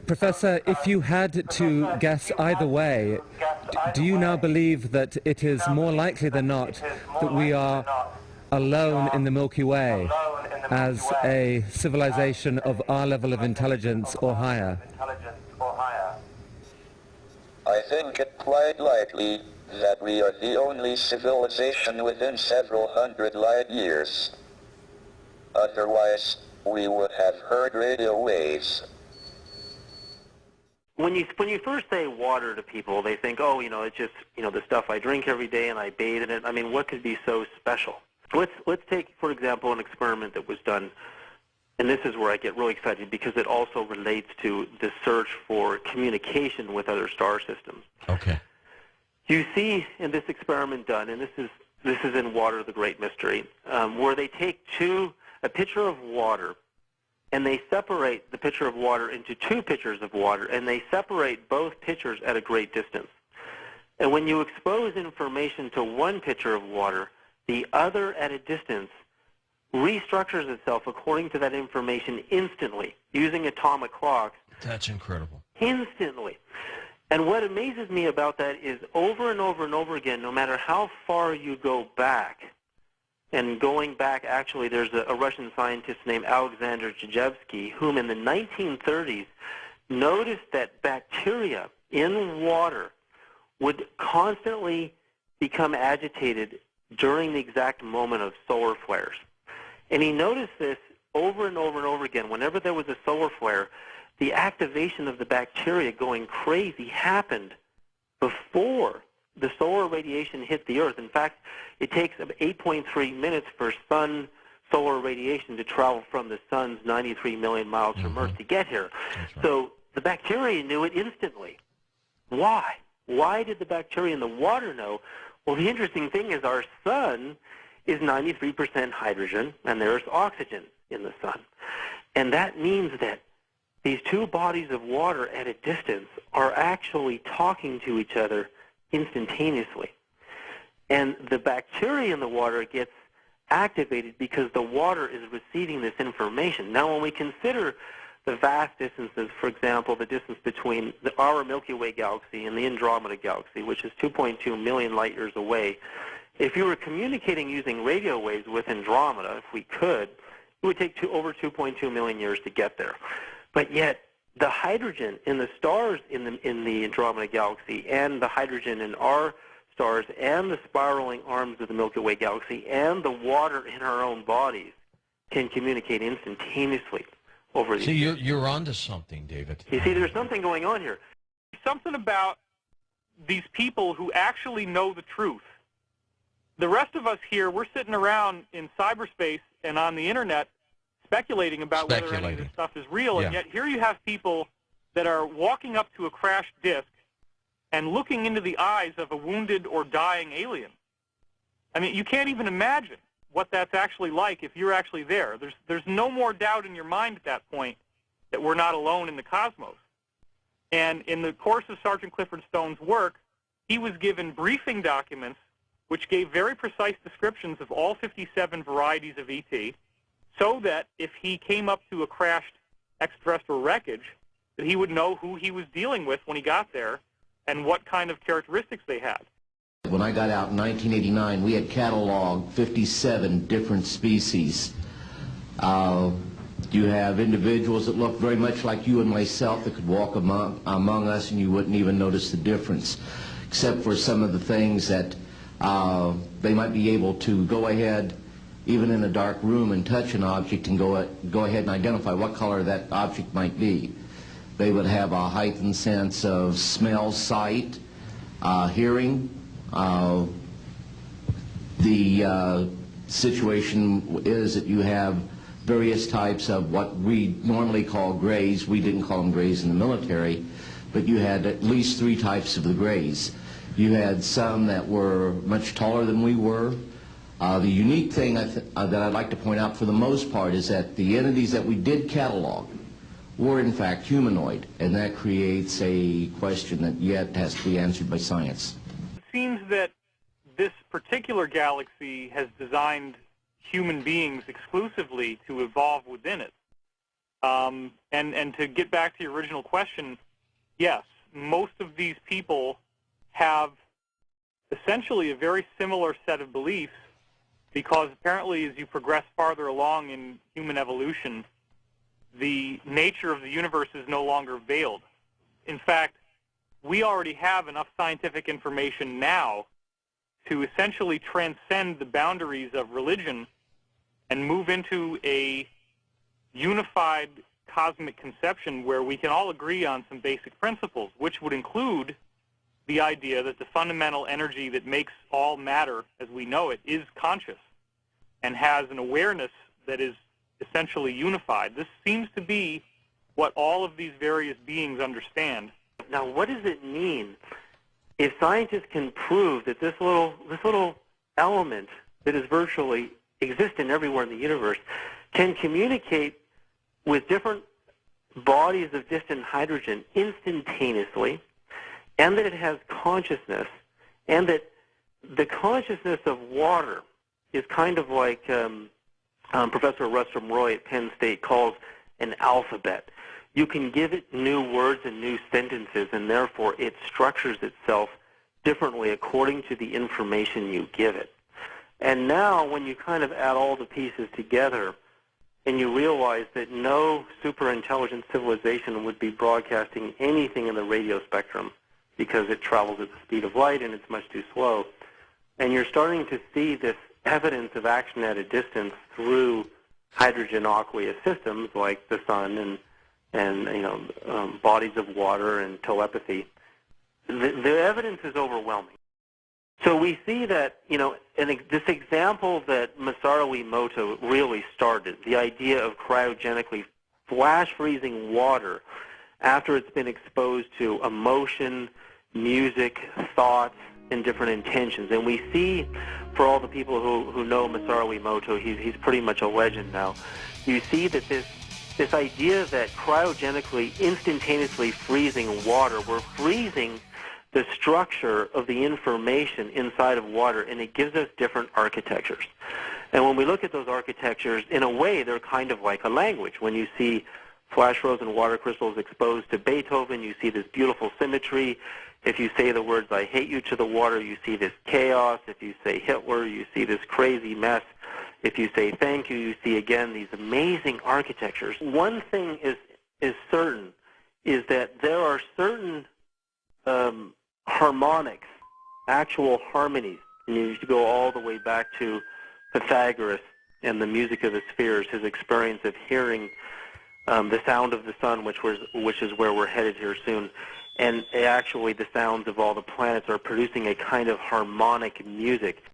Professor, if you had to guess either way, do you now believe that it is more likely than not that we are alone in the Milky Way as a civilization of our level of intelligence or higher? I think it quite likely that we are the only civilization within several hundred light years. Otherwise, we would have heard radio waves. When you first say water to people, they think, oh, it's just, the stuff I drink every day and I bathe in it. I mean, what could be so special? Let's take, for example, an experiment that was done, and this is where I get really excited because it also relates to the search for communication with other star systems. Okay. You see in this experiment done, and this is in Water, the Great Mystery, where they take a pitcher of water, and they separate the pitcher of water into two pitchers of water, and they separate both pitchers at a great distance. And when you expose information to one pitcher of water, the other at a distance restructures itself according to that information instantly, using atomic clocks. That's incredible. Instantly. And what amazes me about that is over and over and over again, no matter how far you go back, and going back, actually, there's a Russian scientist named Alexander Zhijevsky, whom in the 1930s noticed that bacteria in water would constantly become agitated during the exact moment of solar flares. And he noticed this over and over and over again. Whenever there was a solar flare, the activation of the bacteria going crazy happened before the solar radiation hit the Earth. In fact, it takes 8.3 minutes for sun solar radiation to travel from the sun's 93 million miles from Earth to get here. Right. So the bacteria knew it instantly. Why? Why did the bacteria in the water know? Well, the interesting thing is our sun is 93% hydrogen, and there's oxygen in the sun. And that means that these two bodies of water at a distance are actually talking to each other instantaneously. And the bacteria in the water gets activated because the water is receiving this information. Now, when we consider the vast distances, for example, the distance between our Milky Way galaxy and the Andromeda galaxy, which is 2.2 million light years away, if you were communicating using radio waves with Andromeda, if we could, it would take over 2.2 million years to get there. But yet, the hydrogen in the stars in the Andromeda galaxy and the hydrogen in our stars and the spiraling arms of the Milky Way galaxy and the water in our own bodies can communicate instantaneously over these. See, you're onto something, David. You see, there's something going on here. Something about these people who actually know the truth. The rest of us here, we're sitting around in cyberspace and on the internet speculating about whether any of this stuff is real, and yet here you have people that are walking up to a crashed disk and looking into the eyes of a wounded or dying alien. I mean, you can't even imagine what that's actually like if you're actually there. There's no more doubt in your mind at that point that we're not alone in the cosmos. And in the course of Sergeant Clifford Stone's work, he was given briefing documents which gave very precise descriptions of all 57 varieties of ET, so that if he came up to a crashed extraterrestrial wreckage, that he would know who he was dealing with when he got there and what kind of characteristics they had. When I got out in 1989, we had cataloged 57 different species. You have individuals that look very much like you and myself that could walk among us and you wouldn't even notice the difference, except for some of the things that they might be able to go ahead, even in a dark room, and touch an object and go ahead and identify what color that object might be. They would have a heightened sense of smell, sight, hearing. The situation is that you have various types of what we normally call grays. We didn't call them grays in the military, but you had at least 3 types of the grays. You had some that were much taller than we were. The unique thing that I'd like to point out for the most part is that the entities that we did catalog were in fact humanoid, and that creates a question that yet has to be answered by science. It seems that this particular galaxy has designed human beings exclusively to evolve within it. And to get back to your original question, yes, most of these people have essentially a very similar set of beliefs, because apparently as you progress farther along in human evolution, the nature of the universe is no longer veiled. In fact, we already have enough scientific information now to essentially transcend the boundaries of religion and move into a unified cosmic conception where we can all agree on some basic principles, which would include the idea that the fundamental energy that makes all matter as we know it is conscious and has an awareness that is essentially unified. This seems to be what all of these various beings understand. Now, what does it mean if scientists can prove that this little element that is virtually existent everywhere in the universe can communicate with different bodies of distant hydrogen instantaneously, and that it has consciousness, and that the consciousness of water is kind of like Professor Rustum Roy at Penn State calls an alphabet. You can give it new words and new sentences, and therefore it structures itself differently according to the information you give it. And now when you kind of add all the pieces together and you realize that no super-intelligent civilization would be broadcasting anything in the radio spectrum because it travels at the speed of light and it's much too slow, and you're starting to see this evidence of action at a distance through hydrogen aqueous systems like the sun and bodies of water and telepathy, the evidence is overwhelming. So we see that, this example that Masaru Emoto really started, the idea of cryogenically flash freezing water after it's been exposed to emotion, music, thoughts, and different intentions. And we see, for all the people who know Masaru Emoto, he's pretty much a legend now. You see that this idea that cryogenically, instantaneously freezing water, we're freezing the structure of the information inside of water, and it gives us different architectures. And when we look at those architectures, in a way, they're kind of like a language. When you see flash-frozen water crystals exposed to Beethoven, you see this beautiful symmetry. If you say the words, "I hate you," to the water, you see this chaos. If you say Hitler, you see this crazy mess. If you say thank you, you see, again, these amazing architectures. One thing is certain, is that there are certain harmonics, actual harmonies. And you should go all the way back to Pythagoras and the music of the spheres, his experience of hearing the sound of the sun, which is where we're headed here soon. And actually the sounds of all the planets are producing a kind of harmonic music.